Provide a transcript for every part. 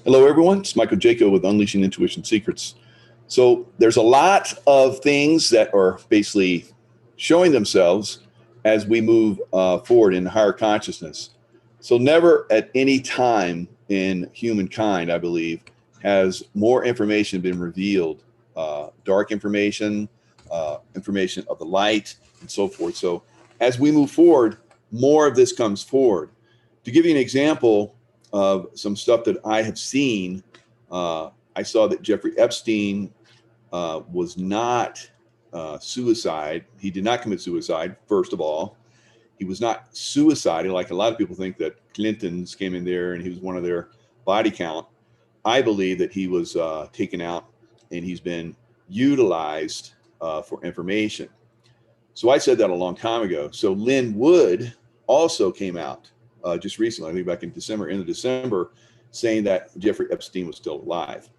Hello, everyone. It's 𝗨𝙗𝗄𝗃 with Unleashing Intuition Secrets. So there's a lot of things that are basically showing themselves as we move forward in higher consciousness. So never at any time in humankind, I believe, has more information been revealed, dark information, information of the light, and so forth. So as we move forward, more of this comes forward. To give you an example of some stuff that I have seen, I saw that Jeffrey Epstein was not suicide. He did not commit suicide, first of all. He was not suicidal, like a lot of people think that Clintons came in there and he was one of their body count. I believe that he was taken out and he's been utilized for information. So I said that a long time ago. So Lynn Wood also came out just recently, I think back in December, end of December, saying that Jeffrey Epstein was still alive.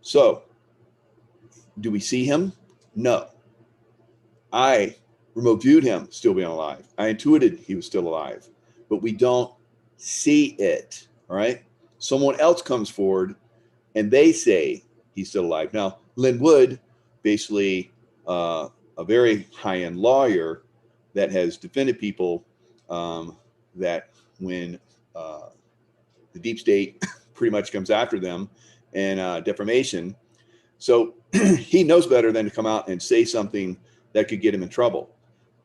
So do we see him? No. I remote viewed him still being alive. I intuited he was still alive, but we don't see it, all right? Someone else comes forward and they say he's still alive. Now, Lynn Wood, basically a very high-end lawyer that has defended people that when the deep state pretty much comes after them and defamation. So he knows better than to come out and say something that could get him in trouble.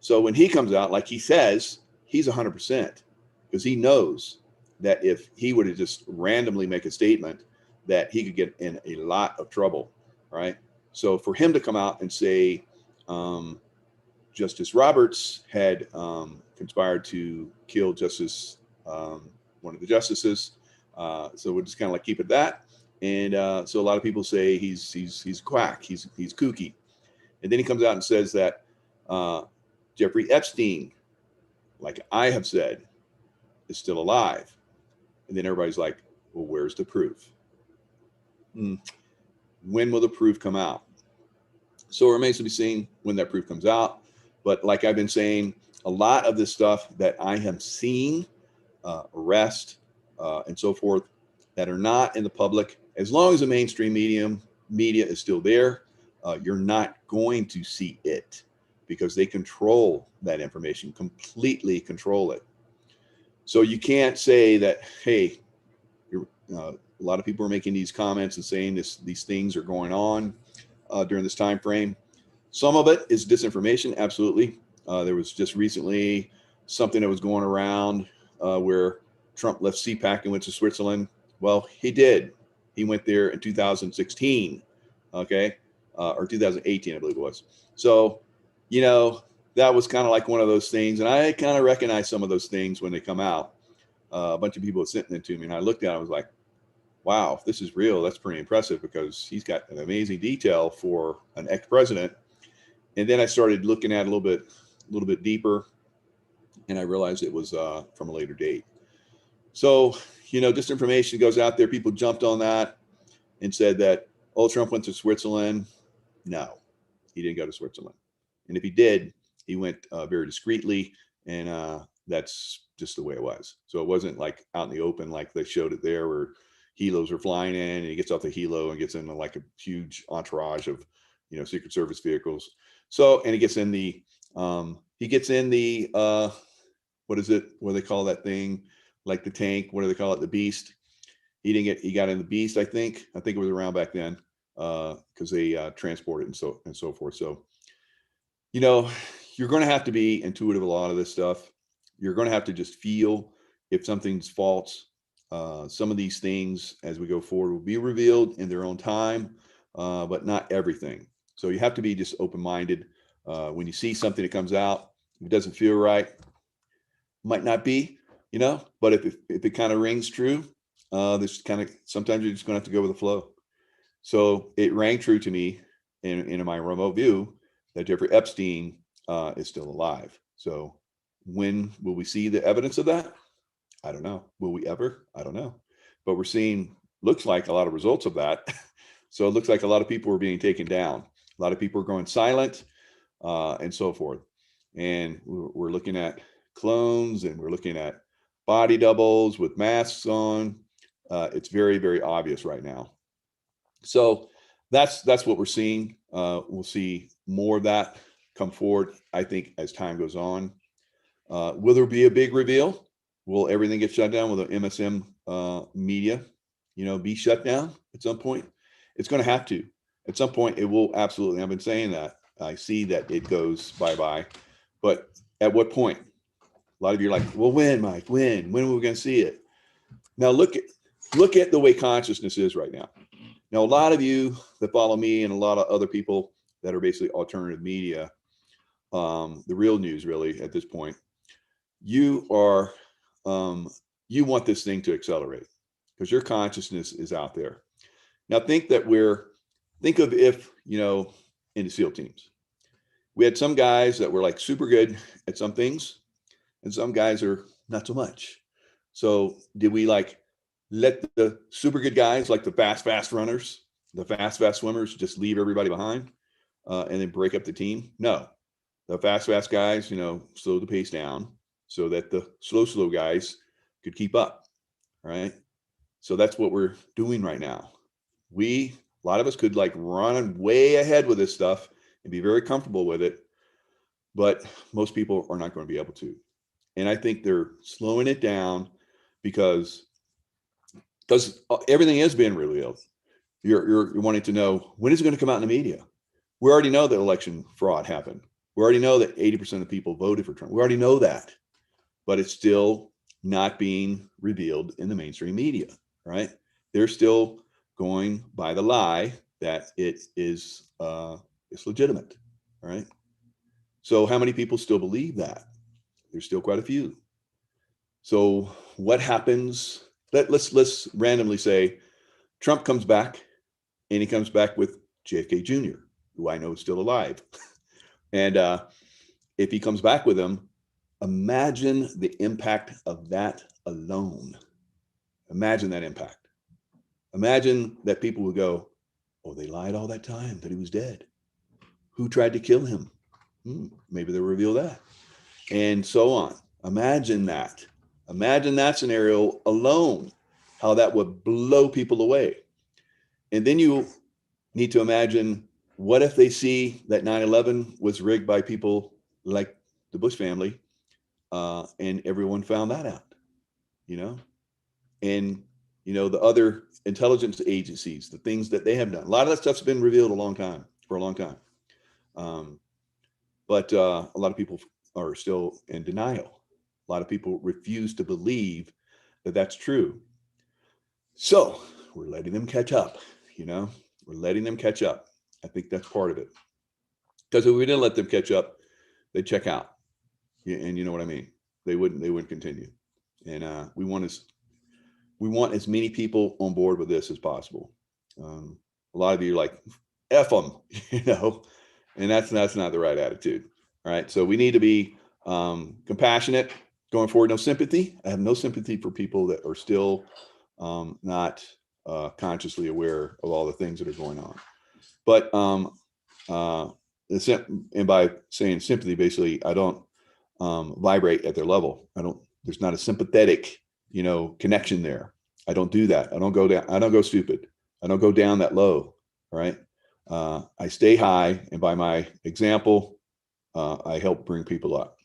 So when he comes out, like he says, he's 100% because he knows that if he were to just randomly make a statement that he could get in a lot of trouble, right? So for him to come out and say Justice Roberts had conspired to kill Justice, one of the justices. So we'll just kind of like keep it that. And so a lot of people say he's quack, he's kooky. And then he comes out and says that Jeffrey Epstein, like I have said, is still alive. And then everybody's like, well, where's the proof? When will the proof come out? So it remains to be seen when that proof comes out. But like I've been saying, a lot of this stuff that I have seen, arrest and so forth, that are not in the public, as long as the mainstream media is still there, you're not going to see it because they control that information, completely control it. So you can't say that, hey, a lot of people are making these comments and saying these things are going on during this time frame. Some of it is disinformation, absolutely. There was just recently something that was going around where Trump left CPAC and went to Switzerland. Well, he did. He went there in 2016, okay, or 2018, I believe it was. So, you know, that was kind of like one of those things. And I kind of recognize some of those things when they come out. A bunch of people sent them to me and I looked at it, I was like, wow, if this is real, that's pretty impressive because he's got an amazing detail for an ex-president. And then I started looking at it a little bit deeper, and I realized it was from a later date. So, you know, disinformation goes out there. People jumped on that and said that, oh, Trump went to Switzerland. No, he didn't go to Switzerland. And if he did, he went very discreetly, and that's just the way it was. So it wasn't like out in the open like they showed it there where helos are flying in and he gets off the helo and gets in like a huge entourage of, you know, Secret Service vehicles. So, and he gets in the, what is it? What do they call that thing? Like the tank, what do they call it? The beast. He got in the beast, I think it was around back then because they transport it and so forth. So, you know, you're going to have to be intuitive a lot of this stuff. You're going to have to just feel if something's false. Some of these things as we go forward will be revealed in their own time, but not everything. So you have to be just open-minded. When you see something that comes out, if it doesn't feel right, might not be, you know, but if it kind of rings true, this kind of, sometimes you're just going to have to go with the flow. So it rang true to me in my remote view that Jeffrey Epstein is still alive. So when will we see the evidence of that? I don't know. Will we ever? I don't know. But we're seeing, looks like a lot of results of that. So it looks like a lot of people are being taken down. A lot of people are going silent and so forth. And we're looking at clones and we're looking at body doubles with masks on. It's very, very obvious right now. So that's what we're seeing. We'll see more of that come forward, I think, as time goes on. Will there be a big reveal? Will everything get shut down? Will the MSM media, be shut down at some point? It's going to have to. At some point, it will absolutely. I've been saying that. I see that it goes bye-bye. But at what point? A lot of you are like, well, when, Mike? When? When are we going to see it? Now, look at the way consciousness is right now. Now, a lot of you that follow me and a lot of other people that are basically alternative media, the real news really at this point, you are, you want this thing to accelerate because your consciousness is out there. Now think of if, in the SEAL teams, we had some guys that were like super good at some things and some guys are not so much. So did we like let the super good guys, like the fast runners, the fast swimmers, just leave everybody behind and then break up the team? No, the fast guys, slow the pace down so that the slow guys could keep up, right? So that's what we're doing right now. A lot of us could like run way ahead with this stuff and be very comfortable with it, but most people are not going to be able to. And I think they're slowing it down because everything is being revealed. You're wanting to know, when is it going to come out in the media? We already know that election fraud happened. We already know that 80% of people voted for Trump. We already know that, but it's still not being revealed in the mainstream media, right? They're still going by the lie that it is it's legitimate, right? So how many people still believe that? There's still quite a few. So what happens? Let's randomly say Trump comes back and he comes back with JFK Jr., who I know is still alive. And if he comes back with him, imagine the impact of that alone. Imagine that impact. Imagine that people would go, oh, they lied all that time that he was dead. Who tried to kill him? Maybe they'll reveal that. And so on. Imagine that. Imagine that scenario alone, how that would blow people away. And then you need to imagine, what if they see that 9/11 was rigged by people like the Bush family, and everyone found that out, and the other intelligence agencies, the things that they have done. A lot of that stuff's been revealed for a long time. But a lot of people are still in denial. A lot of people refuse to believe that that's true. So we're letting them catch up, we're letting them catch up. I think that's part of it. Because if we didn't let them catch up, they'd check out. And you know what I mean? They wouldn't continue. And we want as many people on board with this as possible. A lot of you are like, F them, and that's not the right attitude. All right. So we need to be compassionate going forward. No sympathy. I have no sympathy for people that are still not consciously aware of all the things that are going on. But and by saying sympathy, basically, I don't vibrate at their level. There's not a sympathetic, connection there. I don't do that. I don't go down. I don't go stupid. I don't go down that low. Right. I stay high. And by my example, I help bring people up.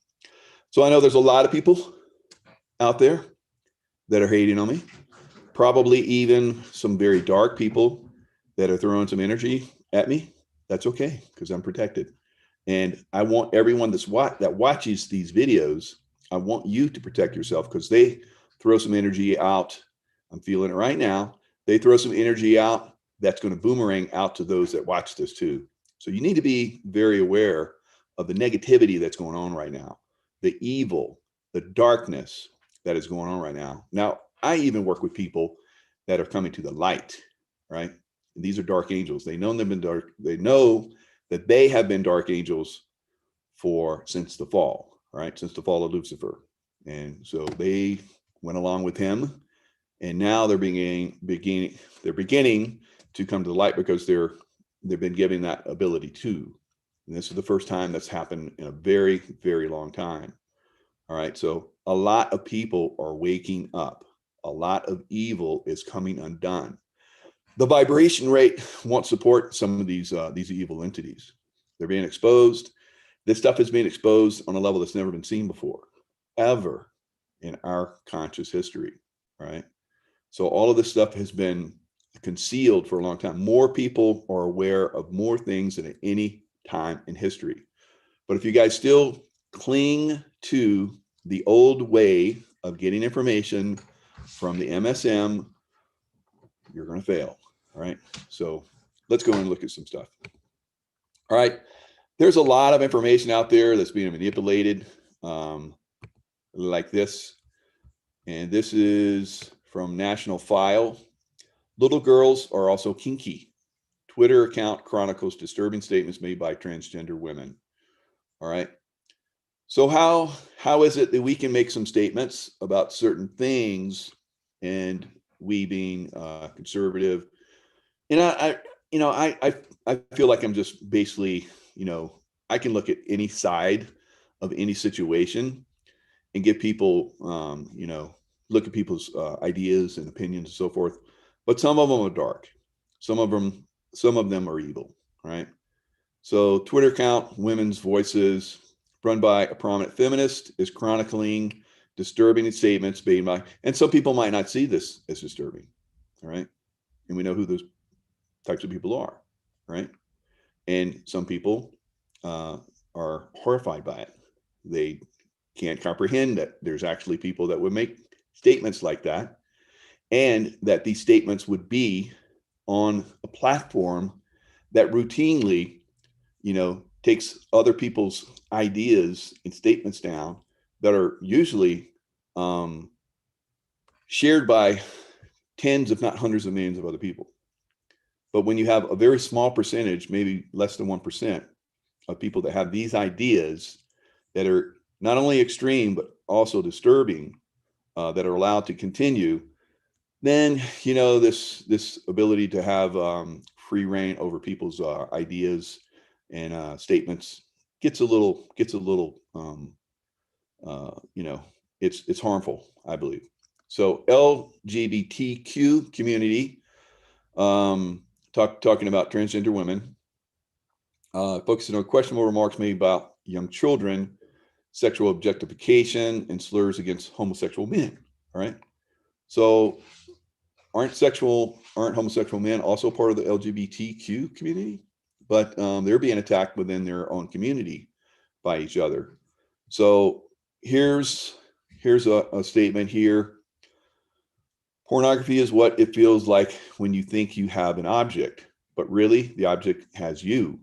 So I know there's a lot of people out there that are hating on me, probably even some very dark people that are throwing some energy at me. That's okay, because I'm protected. And I want everyone that watches these videos, I want you to protect yourself, because they throw some energy out. I'm feeling it right now. They throw some energy out that's going to boomerang out to those that watch this too. So you need to be very aware of the negativity that's going on right now, the evil, the darkness that is going on right now. Now, I even work with people that are coming to the light, right? And these are dark angels. They know they've been dark. They know that they have been dark angels since the fall, right? Since the fall of Lucifer. And so they went along with him, and now they're beginning to come to the light, because they've been given that ability too. And this is the first time that's happened in a very, very long time. All right. So a lot of people are waking up. A lot of evil is coming undone. The vibration rate won't support some of these evil entities. They're being exposed. This stuff is being exposed on a level that's never been seen before, ever in our conscious history, right? So all of this stuff has been concealed for a long time. More people are aware of more things than at any time in history. But if you guys still cling to the old way of getting information from the MSM, you're going to fail. All right. So let's go and look at some stuff. All right. There's a lot of information out there that's being manipulated like this. And this is from National File. Little girls are also kinky. Twitter account chronicles disturbing statements made by transgender women. All right. So how is it that we can make some statements about certain things, and we being conservative? And I feel like I'm just basically, I can look at any side of any situation and give people, look at people's ideas and opinions and so forth. But some of them are dark. Some of them are evil, right? So Twitter account, Women's Voices, run by a prominent feminist, is chronicling disturbing statements made by, and some people might not see this as disturbing, all right? And we know who those types of people are, right? And some people are horrified by it. They can't comprehend that there's actually people that would make statements like that, and that these statements would be on a platform that routinely, takes other people's ideas and statements down that are usually shared by tens, if not hundreds of millions of other people. But when you have a very small percentage, maybe less than 1% of people that have these ideas that are not only extreme, but also disturbing, that are allowed to continue, then, this ability to have free reign over people's ideas and statements gets a little, it's harmful, I believe. So LGBTQ community, talking about transgender women, focusing on questionable remarks made about young children, sexual objectification, and slurs against homosexual men. All right. So aren't homosexual men also part of the LGBTQ community? But they're being attacked within their own community by each other. So here's a statement here. Pornography is what it feels like when you think you have an object, but really the object has you.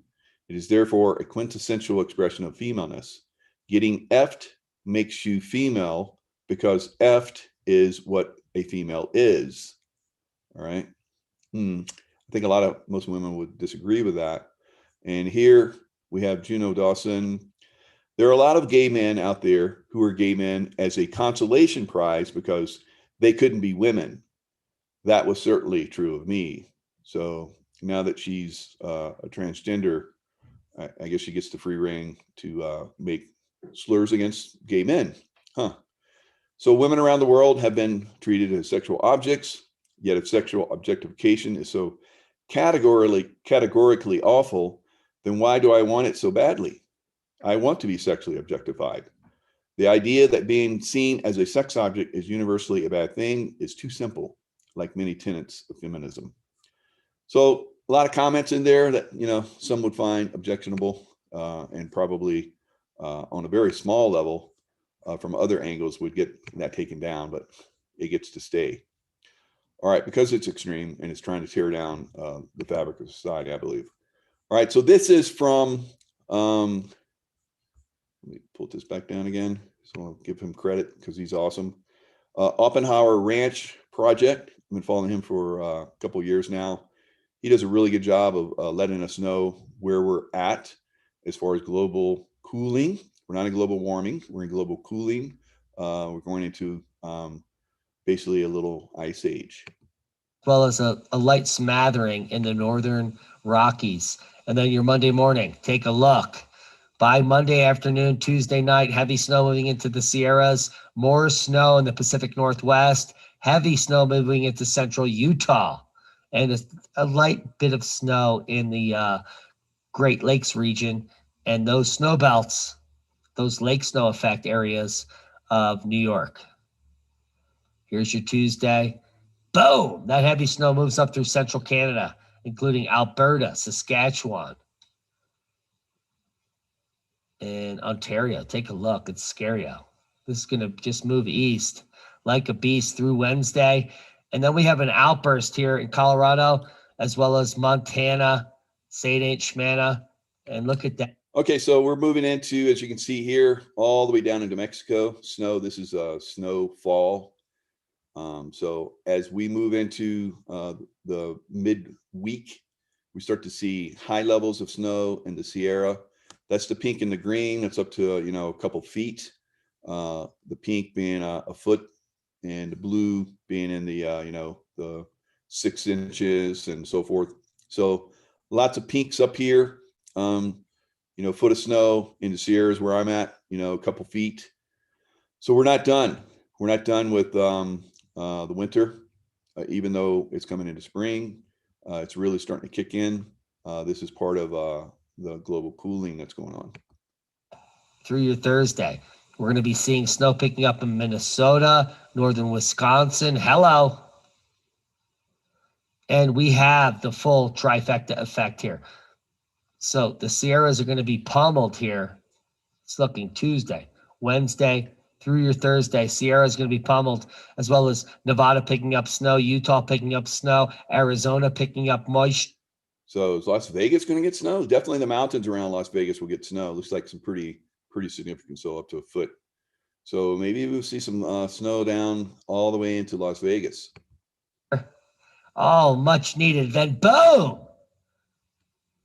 It is therefore a quintessential expression of femaleness. Getting effed makes you female because effed is what a female is. All right. I think most women would disagree with that. And here we have Juno Dawson. There are a lot of gay men out there who are gay men as a consolation prize because they couldn't be women. That was certainly true of me. So now that she's a transgender, I guess she gets the free rein to make slurs against gay men. So women around the world have been treated as sexual objects, yet if sexual objectification is so categorically awful, then why do I want it so badly? I want to be sexually objectified. The idea that being seen as a sex object is universally a bad thing is too simple, like many tenets of feminism. So a lot of comments in there that, some would find objectionable and probably on a very small level from other angles would get that taken down, but it gets to stay. All right, because it's extreme and it's trying to tear down the fabric of society, I believe. All right, so this is from, let me pull this back down again. So I'll give him credit because he's awesome. Oppenheimer Ranch Project. I've been following him for a couple of years now. He does a really good job of letting us know where we're at as far as global cooling. We're not in global warming, we're in global cooling. We're going into basically a little ice age. As well as a light smattering in the northern Rockies. And then your Monday morning, take a look. By Monday afternoon, Tuesday night, heavy snow moving into the Sierras, more snow in the Pacific Northwest, Heavy snow moving into central Utah, and a light bit of snow in the Great Lakes region, and those snow belts, those lake snow effect areas of New York. Here's your Tuesday. Boom! That heavy snow moves up through central Canada, including Alberta, Saskatchewan, and Ontario. Take a look. It's scary. This is going to just move east like a beast through Wednesday. And then we have an outburst here in Colorado, as well as Montana, 𝙒𝙤𝙤 𝙤𝙤. And look at that. Okay, so we're moving into, as you can see here, all the way down into Mexico. Snow, this is snowfall. So as we move into the midweek, we start to see high levels of snow in the Sierra. That's the pink and the green. That's up to, a couple feet. The pink being a foot, and the blue being in the, the 6 inches and so forth. So lots of pinks up here. Foot of snow in the Sierras where I'm at, a couple feet. So we're not done. We're not done with the winter, even though it's coming into spring. It's really starting to kick in. This is part of the global cooling that's going on. Through your Thursday, we're going to be seeing snow picking up in Minnesota, northern Wisconsin. Hello. And we have the full trifecta effect here. So the Sierras are going to be pummeled here. It's looking Tuesday, Wednesday, through your Thursday. Sierra is going to be pummeled, as well as Nevada picking up snow, Utah picking up snow, Arizona picking up moisture. So is Las Vegas going to get snow? Definitely the mountains around Las Vegas will get snow. Looks like some pretty significant, so up to a foot. So maybe we'll see some snow down all the way into Las Vegas. Oh, much needed. Then boom!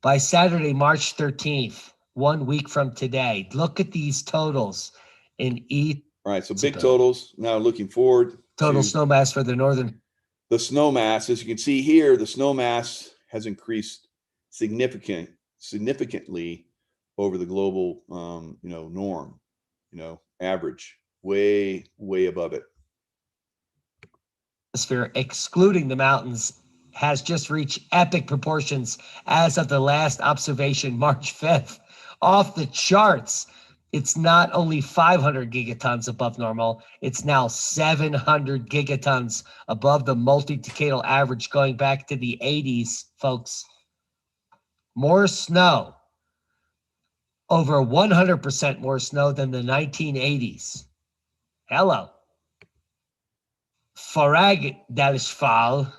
By Saturday, March 13th, 1 week from today, look at these totals in each. All right, so big totals. Now looking forward. Total snow mass for the northern. The snow mass, as you can see here, the snow mass has increased significantly over the global, norm, average, way above it. Atmosphere, excluding the mountains, has just reached epic proportions as of the last observation, March 5th. Off the charts. It's not only 500 gigatons above normal, it's now 700 gigatons above the multi-decadal average going back to the 80s, folks. More snow. Over 100% more snow than the 1980s. Hello. 𝙭𝙤 𝙒𝙤𝙤.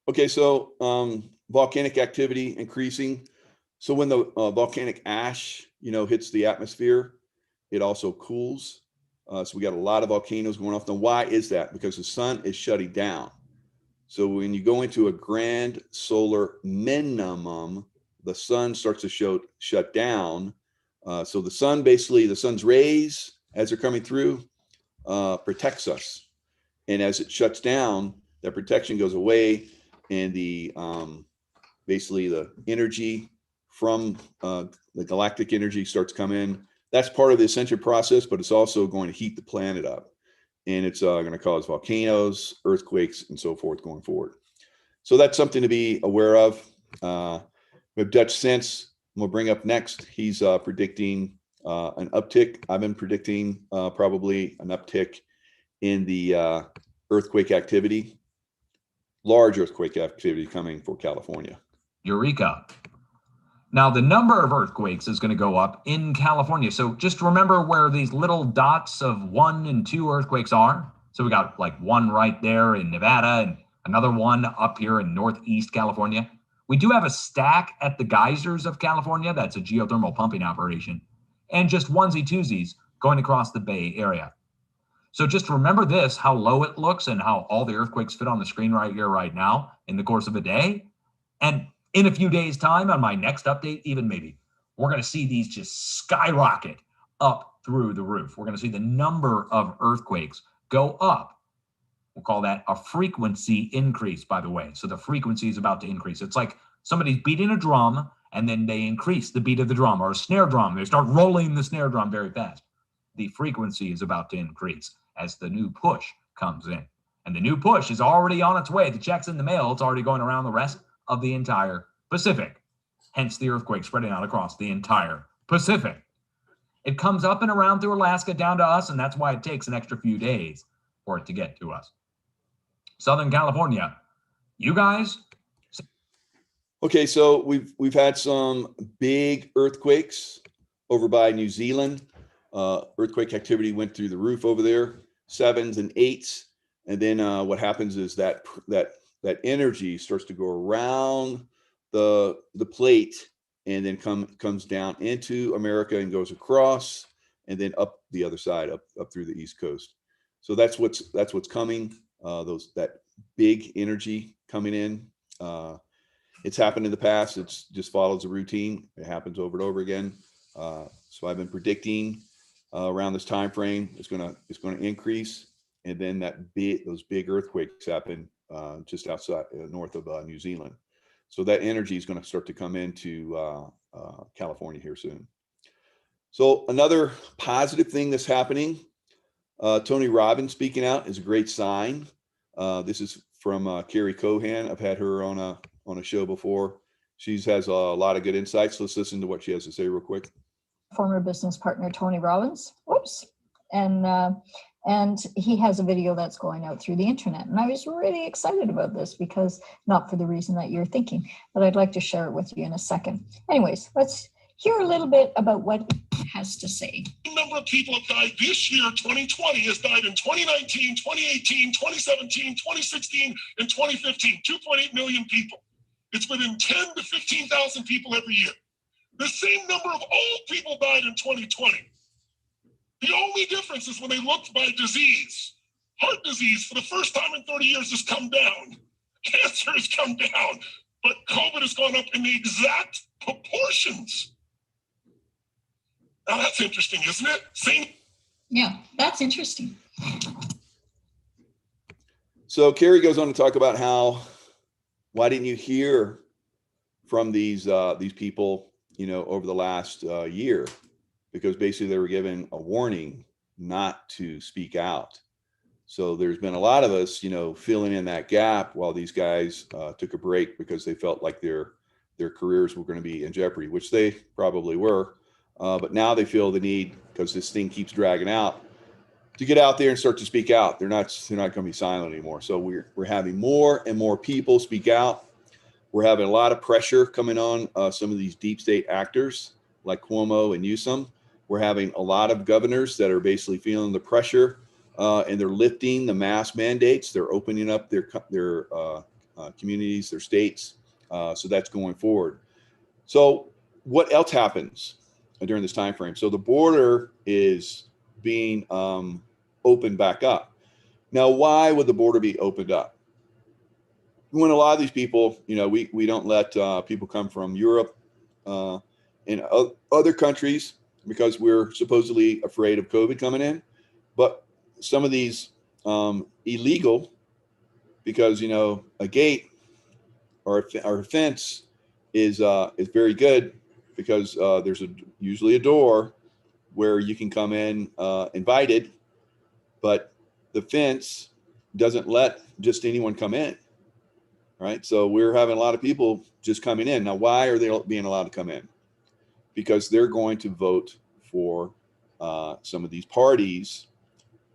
Okay, so volcanic activity increasing. So when the volcanic ash, hits the atmosphere, it also cools. So we got a lot of volcanoes going off. Now, why is that? Because the sun is shutting down. So when you go into a grand solar minimum, the sun starts to shut down. So the sun, basically, the sun's rays, as they're coming through, protects us. And as it shuts down, that protection goes away, and the basically the energy from the galactic energy starts to come in. That's part of the ascension process, but it's also going to heat the planet up, and it's going to cause volcanoes, earthquakes, and so forth going forward. So that's something to be aware of. We have Dutch Sense we'll bring up next. He's predicting an uptick. I've been predicting probably an uptick in the earthquake activity, large earthquake activity coming for California. Eureka. Now, the number of earthquakes is going to go up in California. So just remember where these little dots of 1 and 2 earthquakes are. So we got like one right there in Nevada and another one up here in Northeast California. We do have a stack at the geysers of California. That's a geothermal pumping operation. And just onesie-twosies going across the Bay Area. So just remember this, how low it looks and how all the earthquakes fit on the screen right here, right now in the course of a day. And in a few days' time, on my next update, even maybe, we're going to see these just skyrocket up through the roof. We're going to see the number of earthquakes go up. We'll call that a frequency increase, by the way. So the frequency is about to increase. It's like somebody's beating a drum, and then they increase the beat of the drum, or a snare drum. They start rolling the snare drum very fast. the frequency is about to increase as the new push comes in. And the new push is already on its way. The check's in the mail. It's already going around the rest of the entire Pacific. Hence the earthquake spreading out across the entire Pacific. It comes up and around through Alaska down to us, and that's why it takes an extra few days for it to get to us. Southern California, you guys? Okay, so we've had some big earthquakes over by New Zealand. Earthquake activity went through the roof over there, 7s and 8s. And then what happens is that energy starts to go around the plate and then comes down into America and goes across and then up the other side, up through the East Coast. So that's what's coming. That big energy coming in. It's happened in the past. It's just follows a routine. It happens over and over again. So I've been predicting around this time frame it's going to increase, and then those big earthquakes happen just outside north of New Zealand. So that energy is going to start to come into California here soon. So another positive thing that's happening, Tony Robbins speaking out is a great sign. This is from Carrie Cohan. I've had her on a show before. She has a lot of good insights. Let's listen to what she has to say real quick. Former business partner Tony Robbins. Whoops. And he has a video that's going out through the internet. And I was really excited about this because, not for the reason that you're thinking, but I'd like to share it with you in a second. Anyways, let's hear a little bit about what he has to say. The number of people have died this year, 2020, has died in 2019, 2018, 2017, 2016, and 2015, 2.8 million people. It's within 10 to 15,000 people every year. The same number of old people died in 2020. The only difference is when they looked by disease. Heart disease, for the first time in 30 years, has come down. Cancer has come down, but COVID has gone up in the exact proportions. Now that's interesting, isn't it? Same. Yeah, that's interesting. So Carrie goes on to talk about why didn't you hear from these people, over the last year? Because basically they were given a warning not to speak out. So there's been a lot of us, filling in that gap while these guys took a break because they felt like their careers were going to be in jeopardy, which they probably were. But now they feel the need, because this thing keeps dragging out, to get out there and start to speak out. They're not going to be silent anymore. So we're having more and more people speak out. We're having a lot of pressure coming on some of these deep state actors like Cuomo and Newsom. We're having a lot of governors that are basically feeling the pressure, and they're lifting the mask mandates. They're opening up their communities, their states. So that's going forward. So what else happens during this time frame? So the border is being opened back up. Now, why would the border be opened up? When a lot of these people, we don't let people come from Europe and other countries, because we're supposedly afraid of COVID coming in. But some of these illegal, because a gate or a fence is very good, because there's usually a door where you can come in invited, but the fence doesn't let just anyone come in, right? So we're having a lot of people just coming in. Now, why are they being allowed to come in? Because they're going to vote for some of these parties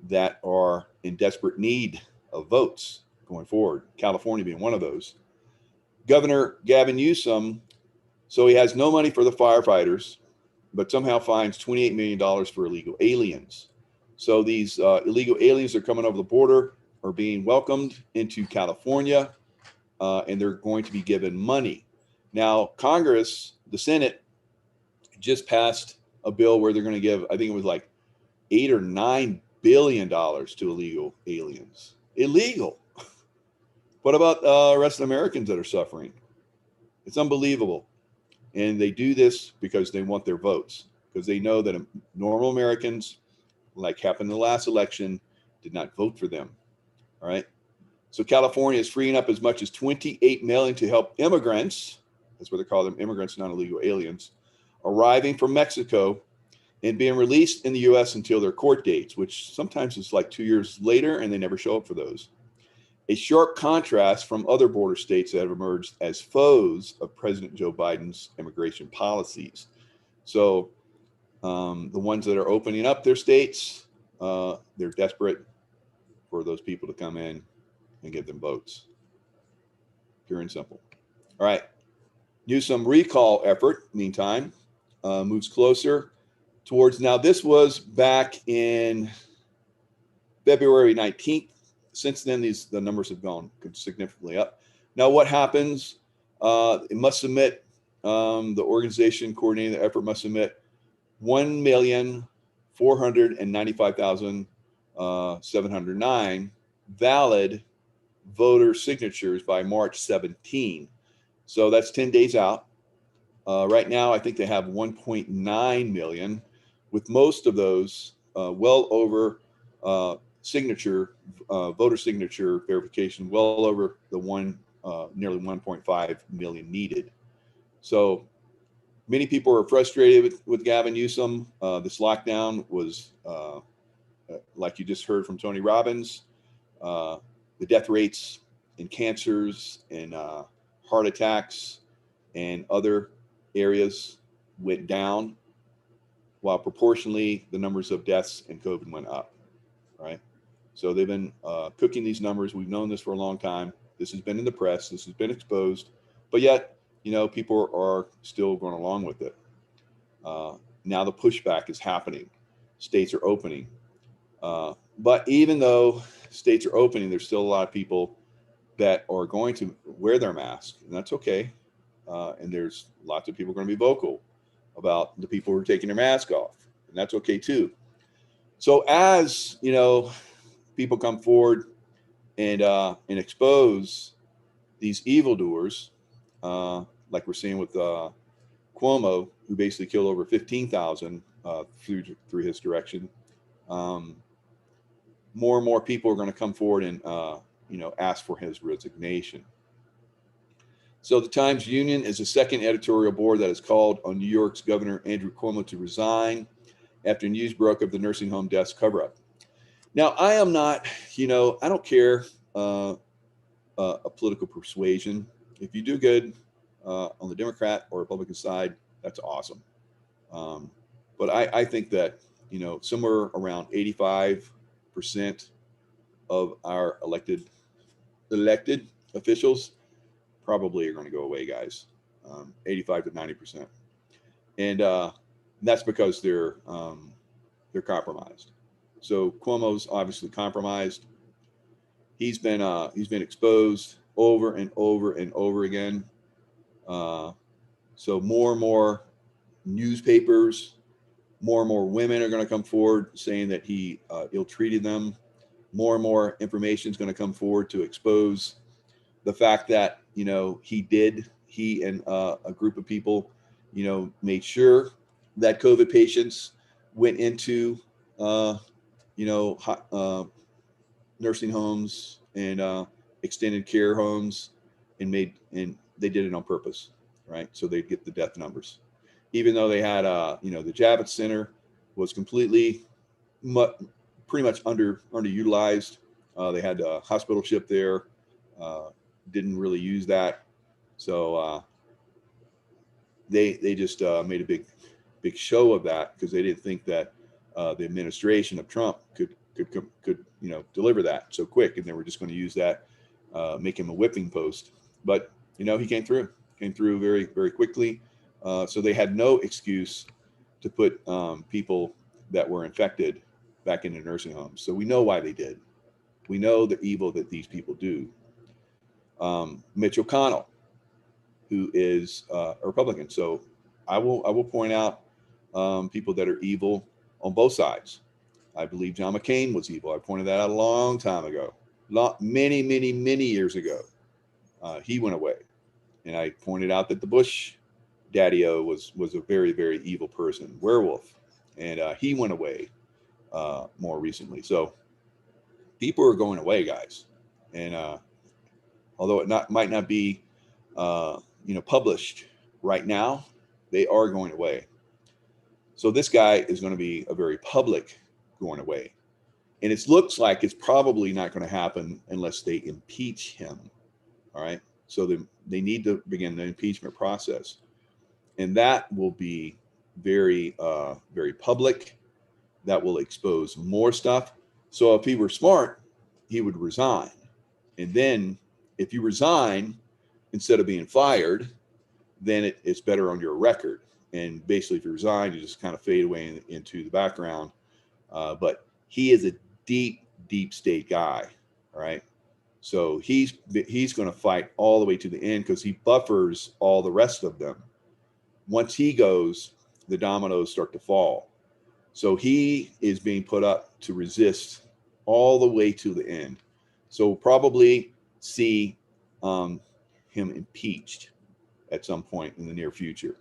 that are in desperate need of votes going forward, California being one of those. Governor Gavin Newsom, so he has no money for the firefighters, but somehow finds $28 million for illegal aliens. So these illegal aliens that are coming over the border are being welcomed into California, and they're going to be given money. Now, Congress, the Senate, just passed a bill where they're going to give, I think it was like $8 or $9 billion to illegal aliens. Illegal. What about the rest of the Americans that are suffering? It's unbelievable. And they do this because they want their votes, because they know that normal Americans, like happened in the last election, did not vote for them. All right. So California is freeing up as much as $28 million to help immigrants. That's what they call them, immigrants, not illegal aliens, arriving from Mexico and being released in the US until their court dates, which sometimes is like 2 years later and they never show up for those. A sharp contrast from other border states that have emerged as foes of President Joe Biden's immigration policies. So the ones that are opening up their states, they're desperate for those people to come in and give them votes. Pure and simple. All right. Newsom recall effort, meantime, moves closer towards, now this was back in February 19th. Since then, the numbers have gone significantly up. Now, what happens? It must submit, the organization coordinating the effort must submit 1,495,709 valid voter signatures by March 17. So that's 10 days out. Right now, I think they have 1.9 million, with most of those well over voter signature verification, well over the nearly 1.5 million needed. So many people are frustrated with Gavin Newsom. This lockdown was, like you just heard from Tony Robbins, the death rates in cancers and heart attacks and other areas went down, while proportionally the numbers of deaths in COVID went up, right? So they've been cooking these numbers. We've known this for a long time. This has been in the press. This has been exposed, but yet, people are still going along with it. Now the pushback is happening. States are opening. But even though states are opening, there's still a lot of people that are going to wear their mask, and that's okay. And there's lots of people going to be vocal about the people who are taking their mask off, and that's okay too. So as people come forward and expose these evildoers, like we're seeing with Cuomo, who basically killed over 15,000 through his direction. More and more people are going to come forward and ask for his resignation. So the Times Union is the second editorial board that has called on New York's Governor Andrew Cuomo to resign after news broke of the nursing home deaths cover-up. Now, I am not, I don't care a political persuasion. If you do good on the Democrat or Republican side, that's awesome. But I think that, somewhere around 85% of our elected officials probably are going to go away, guys. 85 to 90%. And that's because they're compromised. So Cuomo's obviously compromised. He's been exposed over and over and over again. So more and more newspapers, more and more women are going to come forward saying that he ill-treated them. More and more information is going to come forward to expose the fact that he and a group of people made sure that COVID patients went into nursing homes and extended care homes, and they did it on purpose, right? So they'd get the death numbers, even though they had the Javits Center was completely pretty much underutilized. They had a hospital ship there, didn't really use that, so they just made a big show of that because they didn't think that the administration of Trump could deliver that so quick, and they were just going to use that, make him a whipping post. But he came through very, very quickly. So they had no excuse to put people that were infected back into nursing homes. So we know why they did. We know the evil that these people do. Mitch McConnell, who is a Republican. So I will point out people that are evil on both sides. I believe John McCain was evil. I pointed that out a long time ago, many years ago. He went away, and I pointed out that the Bush daddy-o was a very, very evil person, werewolf, and he went away more recently. So people are going away, guys, and although it might not be published right now, they are going away. So this guy is going to be a very public going away. And it looks like it's probably not going to happen unless they impeach him. All right. So they need to begin the impeachment process. And that will be very, very public. That will expose more stuff. So if he were smart, he would resign. And then if you resign, instead of being fired, then it's better on your record. And basically, if you resign, you just kind of fade away into the background. But he is a deep, deep state guy. All right. So he's going to fight all the way to the end because he buffers all the rest of them. Once he goes, the dominoes start to fall. So he is being put up to resist all the way to the end. So we'll probably see him impeached at some point in the near future.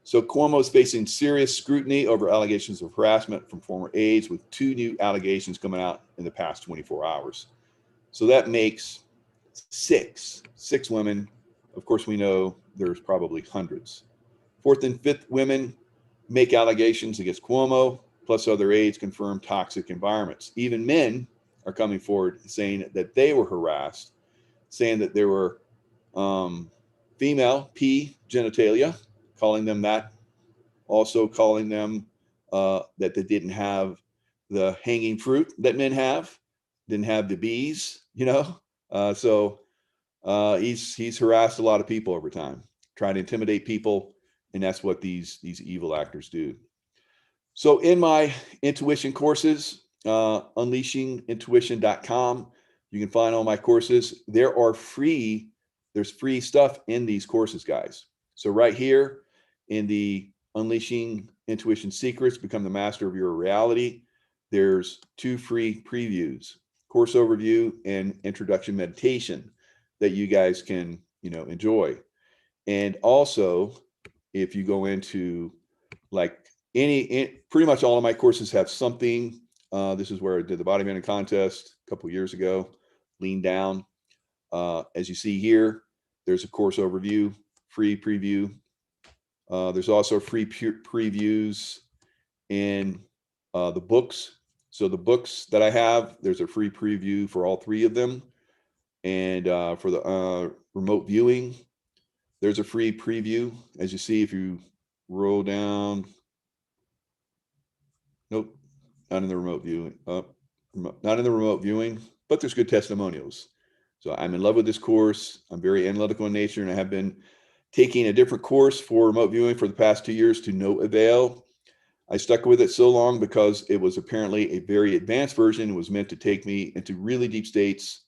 So Cuomo is facing serious scrutiny over allegations of harassment from former aides, with 2 new allegations coming out in the past 24 hours. So that makes six women. Of course, we know there's probably hundreds. 4th and 5th women make allegations against Cuomo, plus other aides confirm toxic environments. Even men are coming forward saying that they were harassed, saying that there were female P genitalia, calling them that, also calling them that they didn't have the hanging fruit that men have, didn't have the bees, you know. So he's harassed a lot of people over time, trying to intimidate people, and that's what these evil actors do. So in my intuition courses, unleashingintuition.com, you can find all my courses. There's free stuff in these courses, guys. So right here in the Unleashing Intuition Secrets, Become the Master of Your Reality, there's 2 free previews, course overview and introduction meditation, that you guys can, enjoy. And also, if you go into like pretty much all of my courses have something. This is where I did the bodybuilding contest a couple years ago, lean down. As you see here, there's a course overview, free preview. There's also free previews in the books. So the books that I have, there's a free preview for all 3 of them. And for the remote viewing, there's a free preview. As you see, if you roll down, nope, not in the remote viewing, not in the remote viewing, but there's good testimonials. So I'm in love with this course. I'm very analytical in nature, and I have been taking a different course for remote viewing for the past 2 years to no avail. I stuck with it so long because it was apparently a very advanced version. It was meant to take me into really deep states,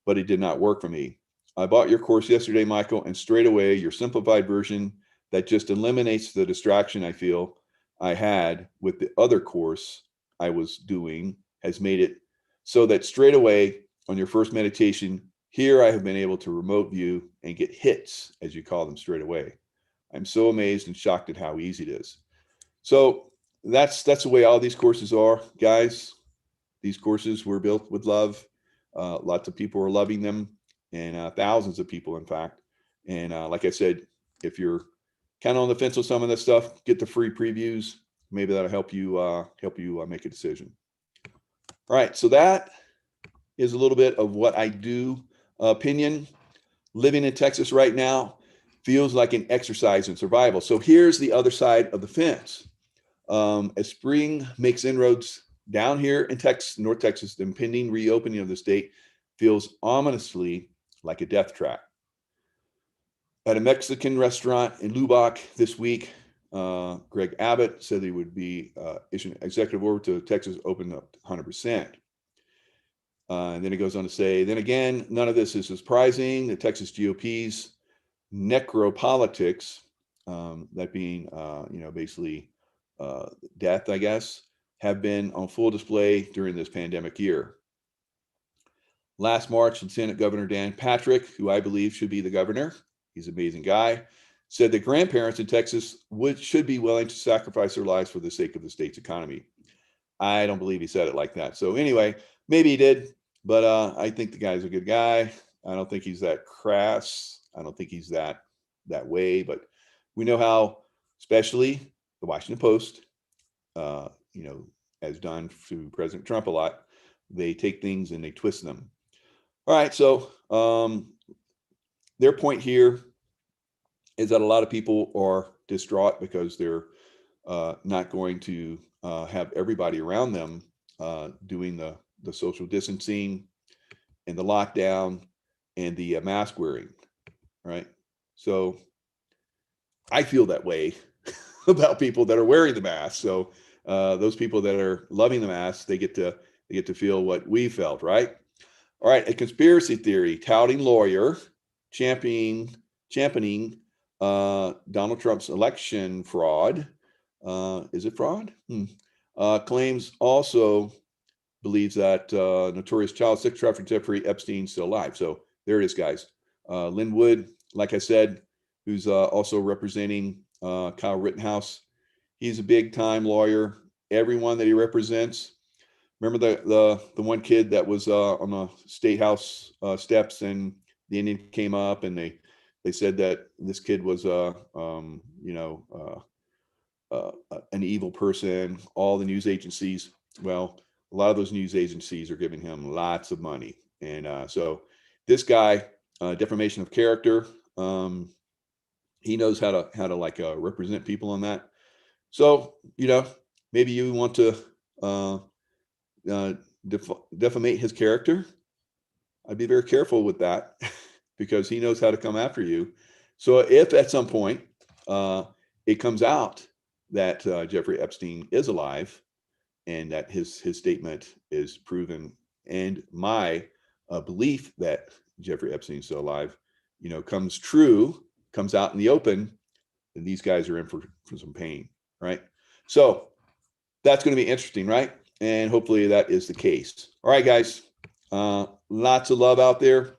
but it did not work for me. I bought your course yesterday, Michael, and straight away, your simplified version that just eliminates the distraction I feel I had with the other course I was doing has made it so that straight away on your first meditation, here I have been able to remote view and get hits, as you call them, straight away. I'm so amazed and shocked at how easy it is. So that's the way all these courses are, guys. These courses were built with love. Lots of people are loving them, and thousands of people, in fact. And like I said, if you're kind of on the fence with some of this stuff, get the free previews. Maybe that'll help you make a decision. All right, so that is a little bit of what I do. Opinion. Living in Texas right now feels like an exercise in survival. So here's the other side of the fence. As spring makes inroads down here in Texas, North Texas, the impending reopening of the state feels ominously like a death trap. At a Mexican restaurant in Lubbock this week, Greg Abbott said he would be issuing an executive order to Texas open up 100%. And then he goes on to say, then again, none of this is surprising. The Texas GOP's necropolitics, that being, basically death, I guess, have been on full display during this pandemic year. Last March, Lieutenant Governor Dan Patrick, who I believe should be the governor, he's an amazing guy, said that grandparents in Texas should be willing to sacrifice their lives for the sake of the state's economy. I don't believe he said it like that. So anyway, maybe he did, but I think the guy's a good guy. I don't think he's that crass. I don't think he's that way, but we know how, especially the Washington Post, you know, has done to President Trump a lot. They take things and they twist them. All right, so their point here is that a lot of people are distraught because they're not going to have everybody around them doing the social distancing and the lockdown and the mask wearing, right? So I feel that way about people that are wearing the mask. So those people that are loving the mask, they get to feel what we felt, right? All right, a conspiracy theory touting lawyer championing Donald Trump's election fraud. Is it fraud? Claims also believes that notorious child sex trafficker Jeffrey Epstein's still alive. So there it is, guys. Lynn Wood, like I said, who's also representing Kyle Rittenhouse. He's a big time lawyer. Everyone that he represents. Remember the one kid that was on the State House steps, and the Indian came up and they said that this kid was you know, an evil person. All the news agencies, well, a lot of those news agencies are giving him lots of money, and so this guy, defamation of character, he knows how to like represent people on that. So, you know, maybe you want to defamate his character. I'd be very careful with that because he knows how to come after you. So if at some point it comes out that Jeffrey Epstein is alive and that his statement is proven, and my belief that Jeffrey Epstein is still alive, you know, comes true, comes out in the open, then these guys are in for some pain, right? So that's going to be interesting, right? And hopefully that is the case. All right, guys, lots of love out there.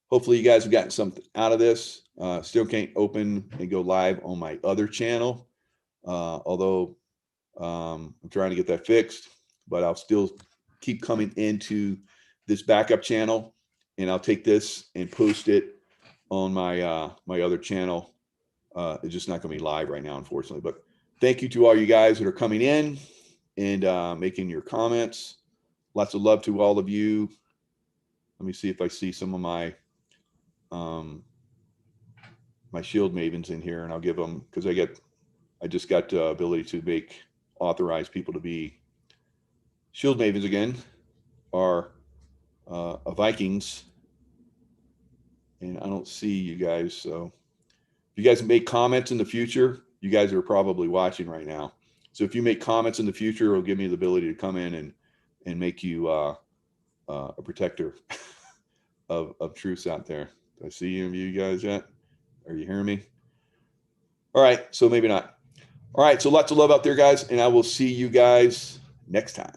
Hopefully you guys have gotten something out of this. Still can't open and go live on my other channel, although I'm trying to get that fixed, but I'll still keep coming into this backup channel, and I'll take this and post it on my my other channel. It's just not going to be live right now, unfortunately. But thank you to all you guys that are coming in and making your comments. Lots of love to all of you. Let me see if I see some of my my shield mavens in here, and I'll give them, because I just got the ability to authorize people to be shield mavens again, are Vikings, and I don't see you guys. So if you guys make comments in the future, you guys are probably watching right now. So if you make comments in the future, it'll give me the ability to come in and make you a protector of truths out there. Do I see any of you guys yet? Are you hearing me? All right, so maybe not. All right, so lots of love out there, guys, and I will see you guys next time.